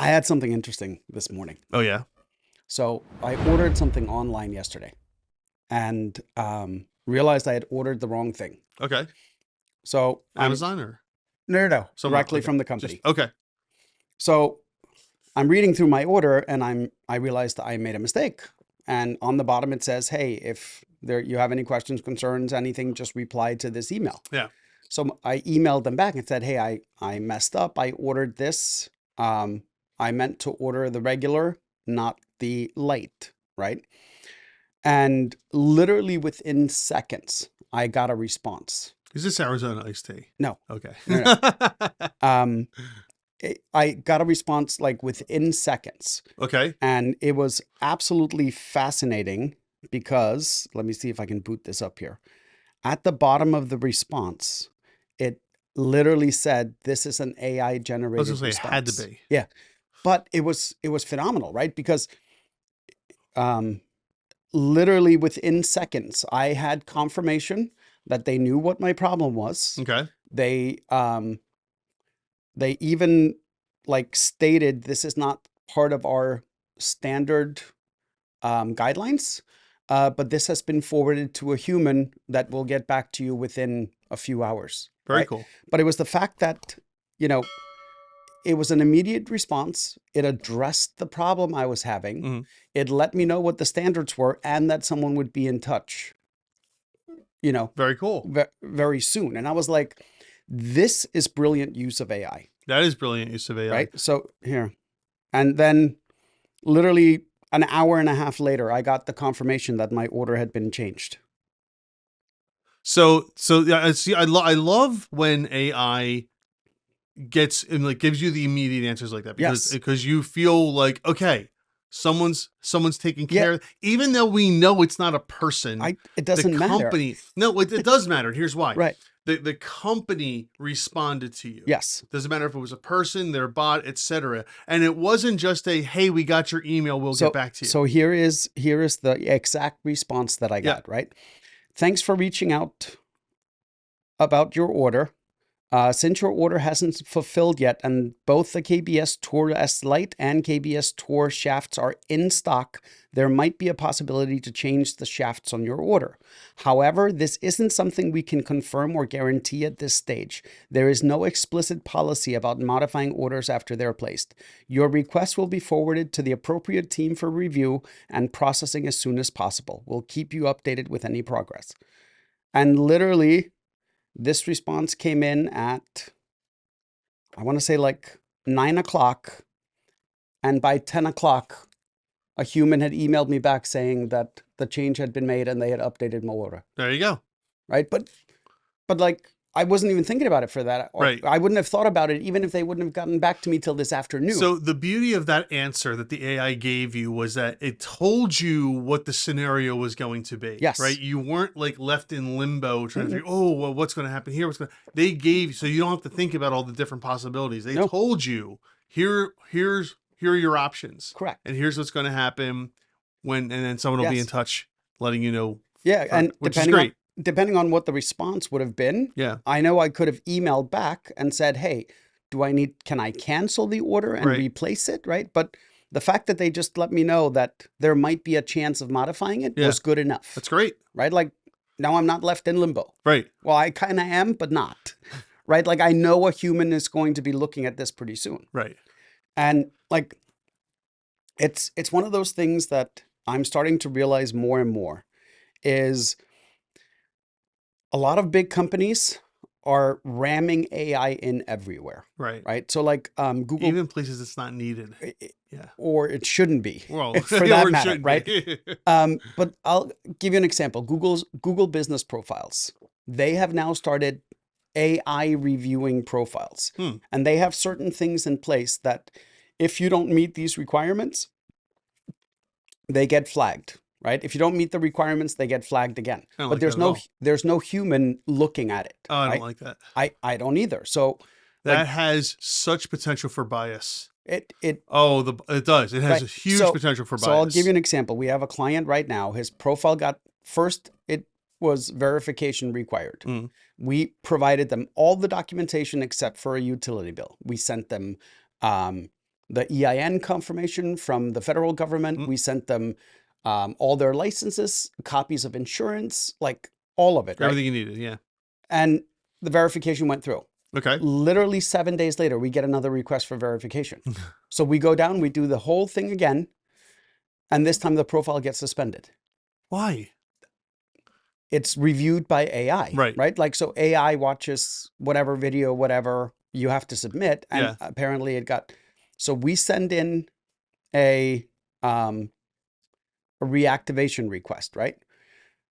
I had something interesting this morning. Oh yeah. So I ordered something online yesterday and realized I had ordered the wrong thing. Okay. So I'm Amazon or no, somewhere. directly Okay. from the Just company. okay. So I'm reading through my order and I realized I made a mistake. And on the bottom it says, "Hey, if you have any questions, concerns, anything, just reply to this email." Yeah. So I emailed them back and said, "Hey, I messed up. I ordered this. Um, I meant to order the regular, not the light, right?" And literally within seconds, I got a response. Is this Arizona iced tea? No, Okay. no, no. Um, I got a response like within seconds. Okay. And it was absolutely fascinating because, let me see if I can boot this up here. At the bottom of the response, it literally said, "This is an AI I was generated gonna say it had to response." be. Yeah. But it was phenomenal, right? Because um, literally within seconds, I had confirmation that they knew what my problem was. Okay. They um, they even like stated this is not part of our standard guidelines, but this has been forwarded to a human that will get back to you within a few hours, Very right? cool. But it was the fact that, you know, it was an immediate response. It addressed the problem I was having. Hmm. It let me know what the standards were and that someone would be in touch, you know, Very cool. very soon. And I was like, this is brilliant use of AI, That is brilliant use of AI. right? So here, and then literally an hour and a half later, I got the confirmation that my order had been changed. So yeah, see, I love when AI gets and like gives you the immediate answers like that Yes. because you feel like okay, someone's taking Yeah. care. Even though we know it's not a person, It the doesn't matter. company. No, it does matter. And here's why. Right. The company responded to you. Yes. Doesn't matter if it was a person, their bot, etc. And it wasn't just a hey, we got your email, we'll get back to you. So here is the exact response that I Yeah. got, right? "Thanks for reaching out about your order. Since your order hasn't fulfilled yet, and both the KBS Tour S Lite and KBS Tour shafts are in stock, there might be a possibility to change the shafts on your order. However, this isn't something we can confirm or guarantee at this stage. There is no explicit policy about modifying orders after they're placed. Your request will be forwarded to the appropriate team for review and processing as soon as possible. We'll keep you updated with any progress." And literally, this response came in at, I want to say like 9 o'clock. And by 10 o'clock, a human had emailed me back saying that the change had been made and they had updated my order. There you go. Right. But like, I wasn't even thinking about it for that. Right. I wouldn't have thought about it even if they wouldn't have gotten back to me till this afternoon. So the beauty of that answer that the AI gave you was that it told you what the scenario was going to be. Yes. Right. You weren't like left in limbo trying to figure, oh, well, what's going to happen here? They gave, so you don't have to think about all the different possibilities. They told you here are your options. Correct. And here's what's going to happen and then someone will be in touch letting you know. Yeah. And which is great. Depending on what the response would have been, yeah, I know I could have emailed back and said, "Hey, can I cancel the order and replace it?" Right. But the fact that they just let me know that there might be a chance of modifying it was good enough. That's great. Right. Like now I'm not left in limbo. Right. Well, I kind of am, but not. Right. Like I know a human is going to be looking at this pretty soon. Right. And like, it's one of those things that I'm starting to realize more and more is a lot of big companies are ramming AI in everywhere. Right. Right. So like Google, even places it's not needed. Yeah. Or it shouldn't be. Well, for that matter, right? But I'll give you an example. Google Business Profiles. They have now started AI reviewing profiles. And they have certain things in place that if you don't meet these requirements, they get flagged. Right? If you don't meet the requirements, they get flagged again. But there's no human looking at it. Oh, I right? don't like that. I don't either. So that has such potential for bias. It does. It has a huge potential for bias. So I'll give you an example. We have a client right now. His profile it was verification required. We provided them all the documentation except for a utility bill. We sent them the EIN confirmation from the federal government. We sent them all their licenses, copies of insurance, like all of it, right? Everything you needed, yeah. And the verification went through. Okay. Literally 7 days later, we get another request for verification. So we go down, we do the whole thing again, and this time the profile gets suspended. Why? It's reviewed by AI, Right. right? Like, so AI watches whatever video, whatever you have to submit. And apparently it got, so we send in a reactivation request, right?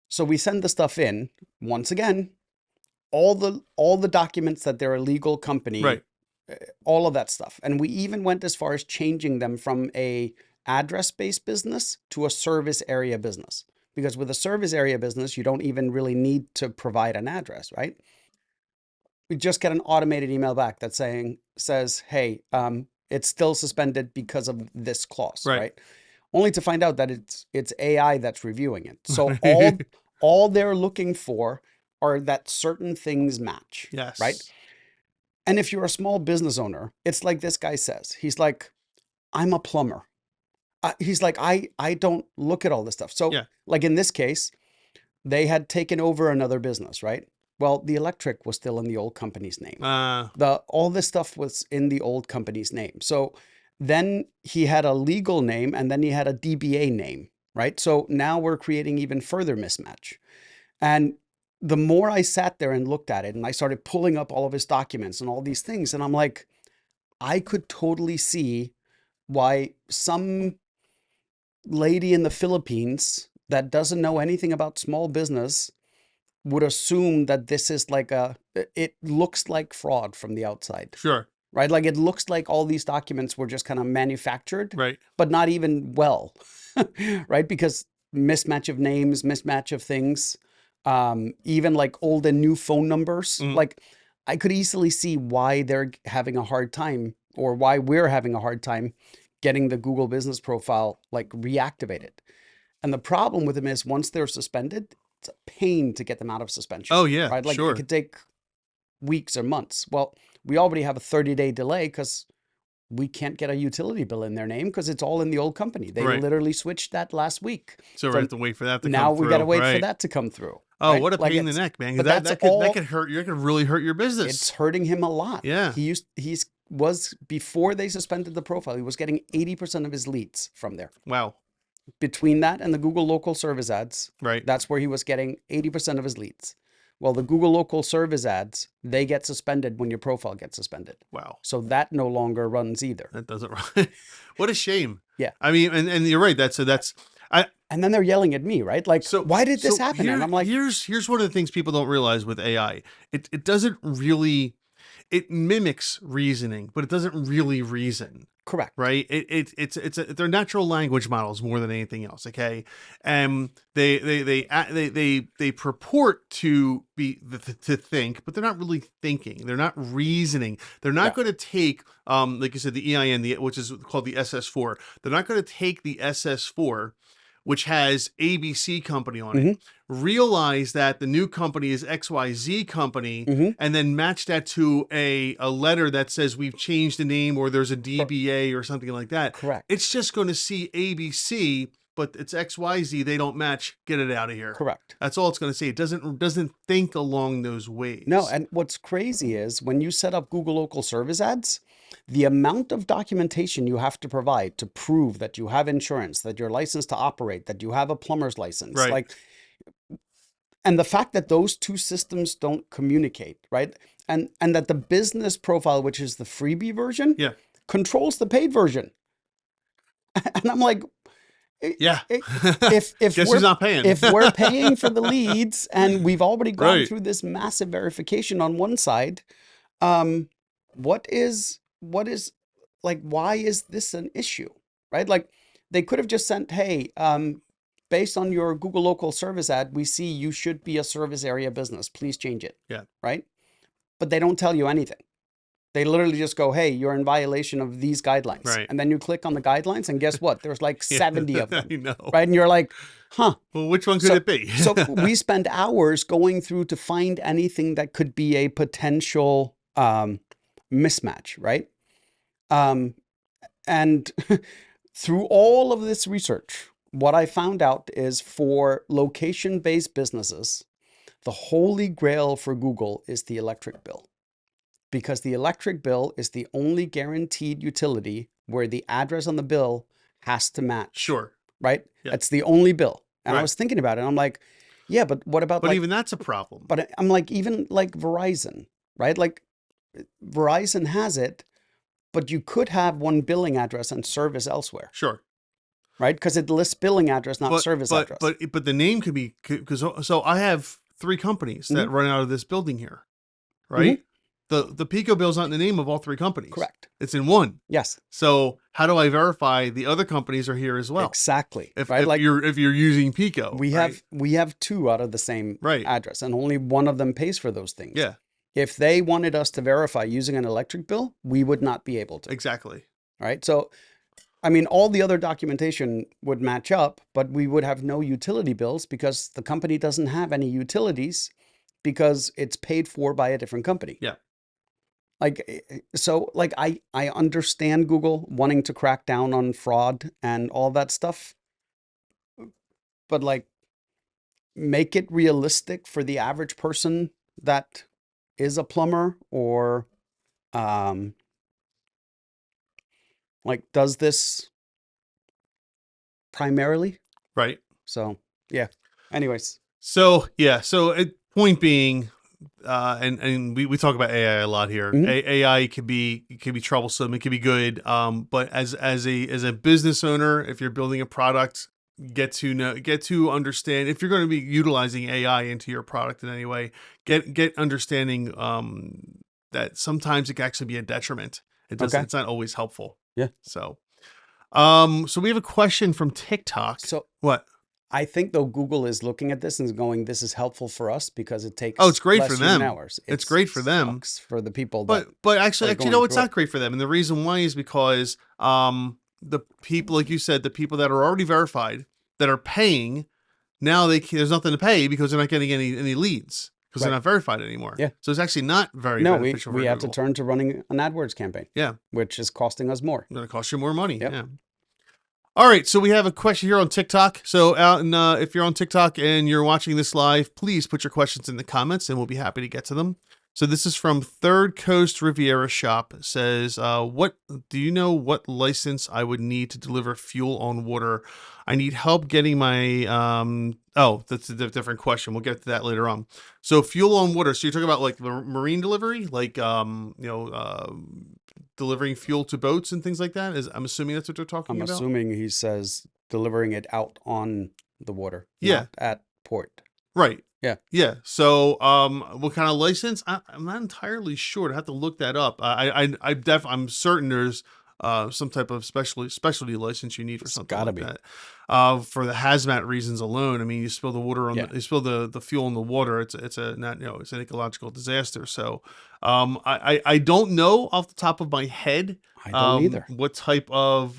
So we send the stuff in once again, all the documents that they're a legal company, right, all of that stuff. And we even went as far as changing them from a address-based business to a service area business. Because with a service area business, you don't even really need to provide an address, right? We just get an automated email back that says, hey, it's still suspended because of this clause, right? Only to find out that it's AI that's reviewing it. So all they're looking for are that certain things match. Yes. Right. And if you're a small business owner, it's like this guy says, he's like, I'm a plumber. He's like, I don't look at all this stuff. So like in this case, they had taken over another business, right? Well, the electric was still in the old company's name. All this stuff was in the old company's name. So then he had a legal name and then he had a DBA name, right? So now we're creating even further mismatch. And the more I sat there and looked at it and I started pulling up all of his documents and all these things, and I'm like, I could totally see why some lady in the Philippines that doesn't know anything about small business would assume that this is like it looks like fraud from the outside. Sure. Right? Like it looks like all these documents were just kind of manufactured, right, but not even well, right? Because mismatch of names, mismatch of things, even like old and new phone numbers. Like I could easily see why they're having a hard time, or why we're having a hard time getting the Google business profile like reactivated. And the problem with them is once they're suspended, it's a pain to get them out of suspension. Oh yeah, right? Like sure. It could take weeks or months. Well, we already have a 30-day delay because we can't get a utility bill in their name because it's all in the old company. They literally switched that last week. So we have to wait for that to come through. Now we got to wait for that to come through. Oh, what a pain in the neck, man. But that could hurt. You could really hurt your business. It's hurting him a lot. Yeah. He was before they suspended the profile, he was getting 80% of his leads from there. Wow. Between that and the Google local service ads, right, that's where he was getting 80% of his leads. Well, the Google local service ads, they get suspended when your profile gets suspended. Wow. So that no longer runs either. That doesn't run. What a shame. Yeah. I mean, and you're right. And then they're yelling at me, right? Like, so, why did this happen? And I'm like, here's one of the things people don't realize with AI. It doesn't really, it mimics reasoning, but it doesn't really reason. Correct. Right. They're natural language models more than anything else. Okay. They purport to be to think, but they're not really thinking. They're not reasoning. They're not going to take, like you said, the EIN, which is called the SS4. They're not going to take the SS4, which has ABC company on it, realize that the new company is XYZ company, and then match that to a letter that says we've changed the name, or there's a DBA or something like that. Correct. It's just going to see ABC, but it's XYZ. They don't match. Get it out of here. Correct. That's all it's going to say. It doesn't think along those ways. No, and what's crazy is when you set up Google local service ads, the amount of documentation you have to provide to prove that you have insurance, that you're licensed to operate, that you have a plumber's license, right. And the fact that those two systems don't communicate, right? And that the business profile, which is the freebie version, controls the paid version. And I'm like, if Guess who's not paying? If we're paying for the leads and we've already gone through this massive verification on one side, what is like, why is this an issue, right? Like they could have just sent, hey, based on your Google local service ad, we see you should be a service area business. Please change it. Yeah. Right. But they don't tell you anything. They literally just go, hey, you're in violation of these guidelines. Right. And then you click on the guidelines and guess what? There's like 70 of them. I know. Right. And you're like, huh. Well, which one could it be? So we spend hours going through to find anything that could be a potential mismatch. Right. And And through all of this research, what I found out is for location-based businesses, the holy grail for Google is the electric bill, because the electric bill is the only guaranteed utility where the address on the bill has to match, Sure. right? Yeah. It's the only bill. And I Right. was thinking about it, and I'm like, yeah, but what about But like, even that's a problem. but I'm like, even like Verizon, right? Like Verizon has it, but you could have one billing address and service elsewhere, Sure. right? Because it lists billing address, not But service but address. but the name could be, because so I have 3 companies Hmm. that run out of this building here, Hmm. right? The Pico bill's not in the name of all 3 companies. Correct. It's in one. Yes, So how do I verify the other companies are here as well? exactly. If Right. if Like you're using Pico, right? we have two out of the same Right. address, and only one of them pays for those things. Yeah, If they wanted us to verify using an electric bill, we would not be able to. exactly. Right. So, I mean, all the other documentation would match up, but we would have no utility bills because the company doesn't have any utilities because it's paid for by a different company. Yeah. Like, so like I understand Google wanting to crack down on fraud and all that stuff, but like make it realistic for the average person that is a plumber or um like does this primarily. Right. So, yeah. Anyways. So yeah. So point being, and we talk about AI a lot here. Mhm. AI can be troublesome. It can be good. But as a business owner, if you're building a product, get to understand if you're going to be utilizing AI into your product in any way. Get understanding that sometimes it can actually be a detriment. It doesn't. Okay. It's not always helpful. Yeah. So so we have a question from TikTok. So What? I think though Google is looking at this and is going, this is helpful for us because it Oh, takes it's great for less human them. hours. It's It great for them. sucks for the people that But actually, are no, going it's through not it. great for them. And the reason why is because the people, like you said, the people that are already verified that are paying now, there's nothing to pay because they're not getting any leads because they're Right. not verified anymore. Yeah. So it's actually not very No, beneficial we for have to Google. turn to running an AdWords campaign, Yeah, which is costing us more. it's going to cost you more money. Yep. Yeah. All right, so we have a question here on TikTok. So if you're on TikTok and you're watching this live, please put your questions in the comments and we'll be happy to get to them. So this is from Third Coast Riviera Shop. It says, what do you know what license I would need to deliver fuel on water? I need help getting my that's a different question. We'll get to that later on. So fuel on water. So you're talking about like the marine delivery, like delivering fuel to boats and things like that. I'm assuming that's what they're talking I'm about. assuming he says delivering it out on the water, Yeah. not at port. Right. Yeah. Yeah. So, what kind of license? I'm not entirely sure. I have to look that up. I'm certain there's some type of specialty license you need for It's something gotta like be. that. For the hazmat reasons alone. I mean, you spill the water on Yeah. you spill the fuel in the water. It's a not it's an ecological disaster. So, I don't know off the top of my head I don't either. what type of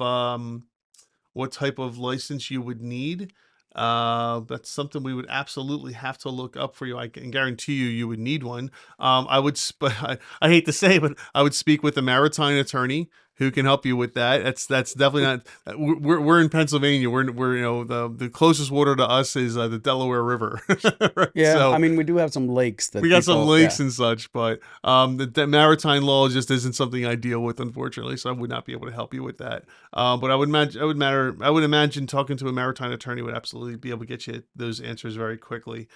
license you would need. That's something we would absolutely have to look up for you. I can guarantee you would need one. I hate to say, but I would speak with a maritime attorney who can help you with that. That's definitely not. We're in Pennsylvania. We're the closest water to us is the Delaware River. Right? Yeah, So I mean, we do have some lakes that we got some people, lakes yeah. and such, but the maritime law just isn't something I deal with, unfortunately. So I would not be able to help you with that. But I would imagine talking to a maritime attorney would absolutely be able to get you those answers very quickly.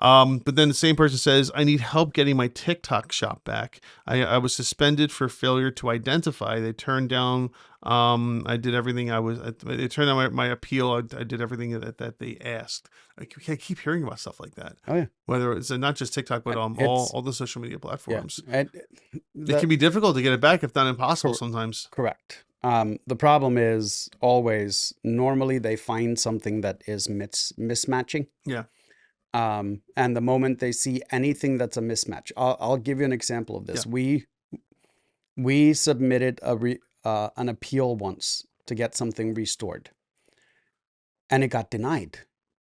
But then the same person says, I need help getting my TikTok shop back. I was suspended for failure to identify. They turned down, I did everything they turned down my appeal. I did everything that they asked. I keep hearing about stuff like that. Oh yeah. Whether it's not just TikTok, but It's all the social media yeah. platforms. And It can be difficult to get it back, if not impossible Cor- sometimes. correct. The problem is always normally they find something that is mismatching. Yeah. And the moment they see anything that's a mismatch, I'll give you an example of this. Yeah. We submitted an appeal once to get something restored, and it got denied.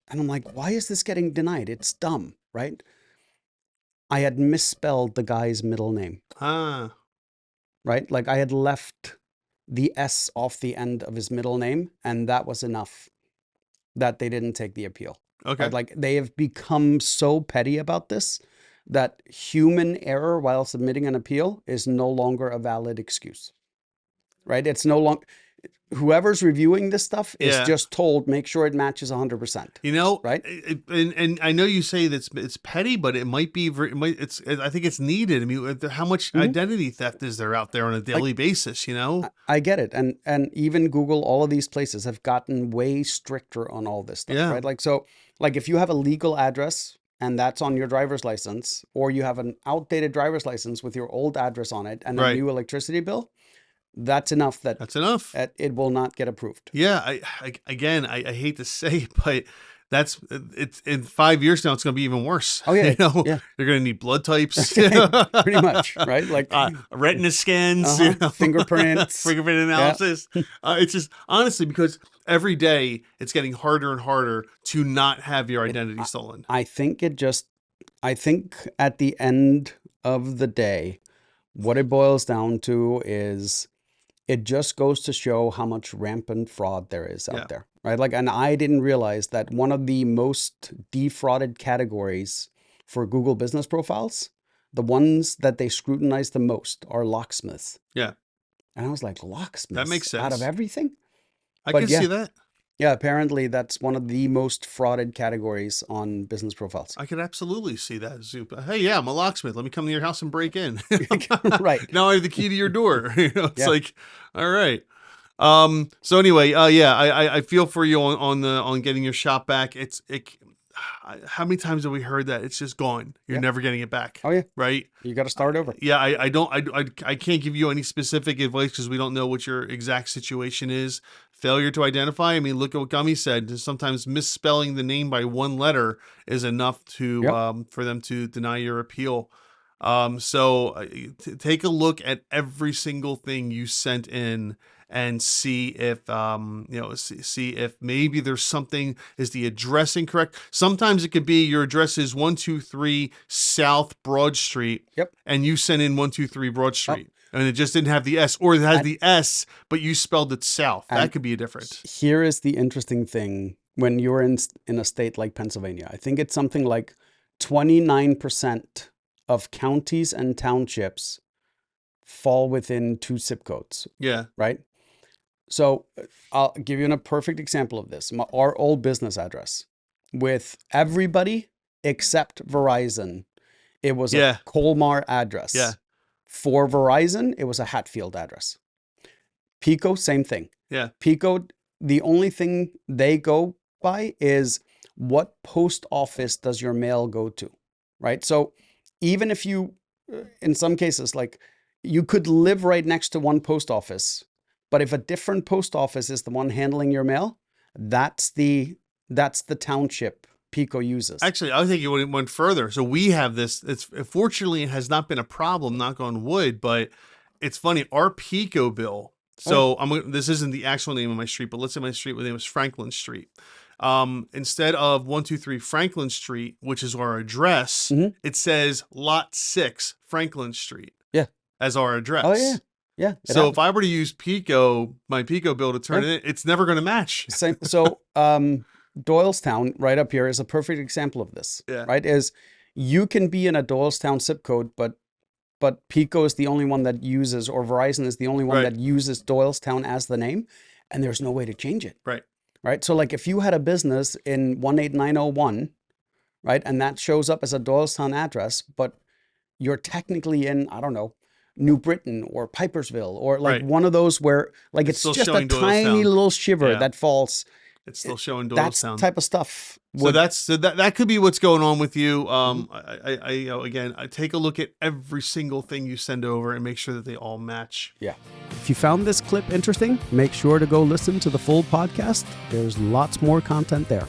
And I'm like, why is this getting denied? It's dumb, right? I had misspelled the guy's middle name, Ah. right? Like I had left the S off the end of his middle name, and that was enough that they didn't take the appeal. Okay. Right? Like they have become so petty about this that human error while submitting an appeal is no longer a valid excuse. Right? It's no longer, whoever's reviewing this stuff is Yeah. just told, make sure it matches 100%. You know, right? And I know you say that it's petty, but it might be. I think it's needed. I mean, how much identity theft is there out there on a daily basis? You know, I get it, and even Google, all of these places have gotten way stricter on all this stuff, Yeah. right? Like so, like if you have a legal address and that's on your driver's license, or you have an outdated driver's license with your old address on it and a Right. new electricity bill, that's enough. That's enough. It will not get approved. Yeah. I hate to say it, but it's in 5 years now, it's going to be even worse. Oh, yeah. You know, Yeah. you're going to need blood types. Pretty much, right? Like retina scans, you know? fingerprints. fingerprint analysis. It's just honestly because every day it's getting harder and harder to not have your identity stolen. I think at the end of the day, what it boils down to is it just goes to show how much rampant fraud there is out there, right? Like, and I didn't realize that one of the most defrauded categories for Google business profiles, the ones that they scrutinize the most, are locksmiths. Yeah. And I was like, locksmiths? That makes sense. Out of everything? I can see that. Yeah, apparently that's one of the most frauded categories on business profiles. I could absolutely see that. Hey, yeah, I'm a locksmith. Let me come to your house and break in. Right. Now I have the key to your door. You know, it's like, all right. So anyway, I feel for you on getting your shop back. How many times have we heard that it's just gone? You're never getting it back. Oh yeah. Right. You got to start over. Yeah. I can't give you any specific advice because we don't know what your exact situation is. Failure to identify. I mean, look at what Gummi said. Sometimes misspelling the name by one letter is enough to for them to deny your appeal. So take a look at every single thing you sent in and see if see if maybe there's something. Is the address incorrect? Sometimes it could be your address is 123 South Broad Street. Yep. And you sent in 123 Broad Street. And it just didn't have the S, or it has the S, but you spelled it south. That could be a difference. Here is the interesting thing. When you're in a state like Pennsylvania, I think it's something like 29% of counties and townships fall within 2 zip codes. Yeah. Right? So I'll give you a perfect example of this. Our old business address with everybody except Verizon, it was a Colmar address. Yeah. For Verizon, it was a Hatfield address. Pico, same thing. Yeah. Pico, the only thing they go by is what post office does your mail go to, right? So even if you, in some cases, like you could live right next to one post office, but if a different post office is the one handling your mail, that's the township Pico uses. Actually, I think it went further. So we have this. Fortunately, it has not been a problem, knock on wood, but it's funny. Our Pico bill. So this isn't the actual name of my street, but let's say my street name was Franklin Street. Instead of 123 Franklin Street, which is our address, it says Lot 6 Franklin Street. Yeah. As our address. Oh yeah. Yeah. So if I were to use my Pico bill to turn it in, it's never going to match. Same. So Doylestown right up here is a perfect example of this. Yeah. Right? Is you can be in a Doylestown zip code, but Pico is the only one that uses, or Verizon is the only one that uses Doylestown as the name, and there's no way to change it. Right. Right. So like if you had a business in 18901, right, and that shows up as a Doylestown address, but you're technically in, I don't know, New Britain or Pipersville or like one of those where like it's just a tiny little shiver that falls. It's still showing Doylestown. That type of stuff. So that could be what's going on with you. I take a look at every single thing you send over and make sure that they all match. Yeah. If you found this clip interesting, make sure to go listen to the full podcast. There's lots more content there.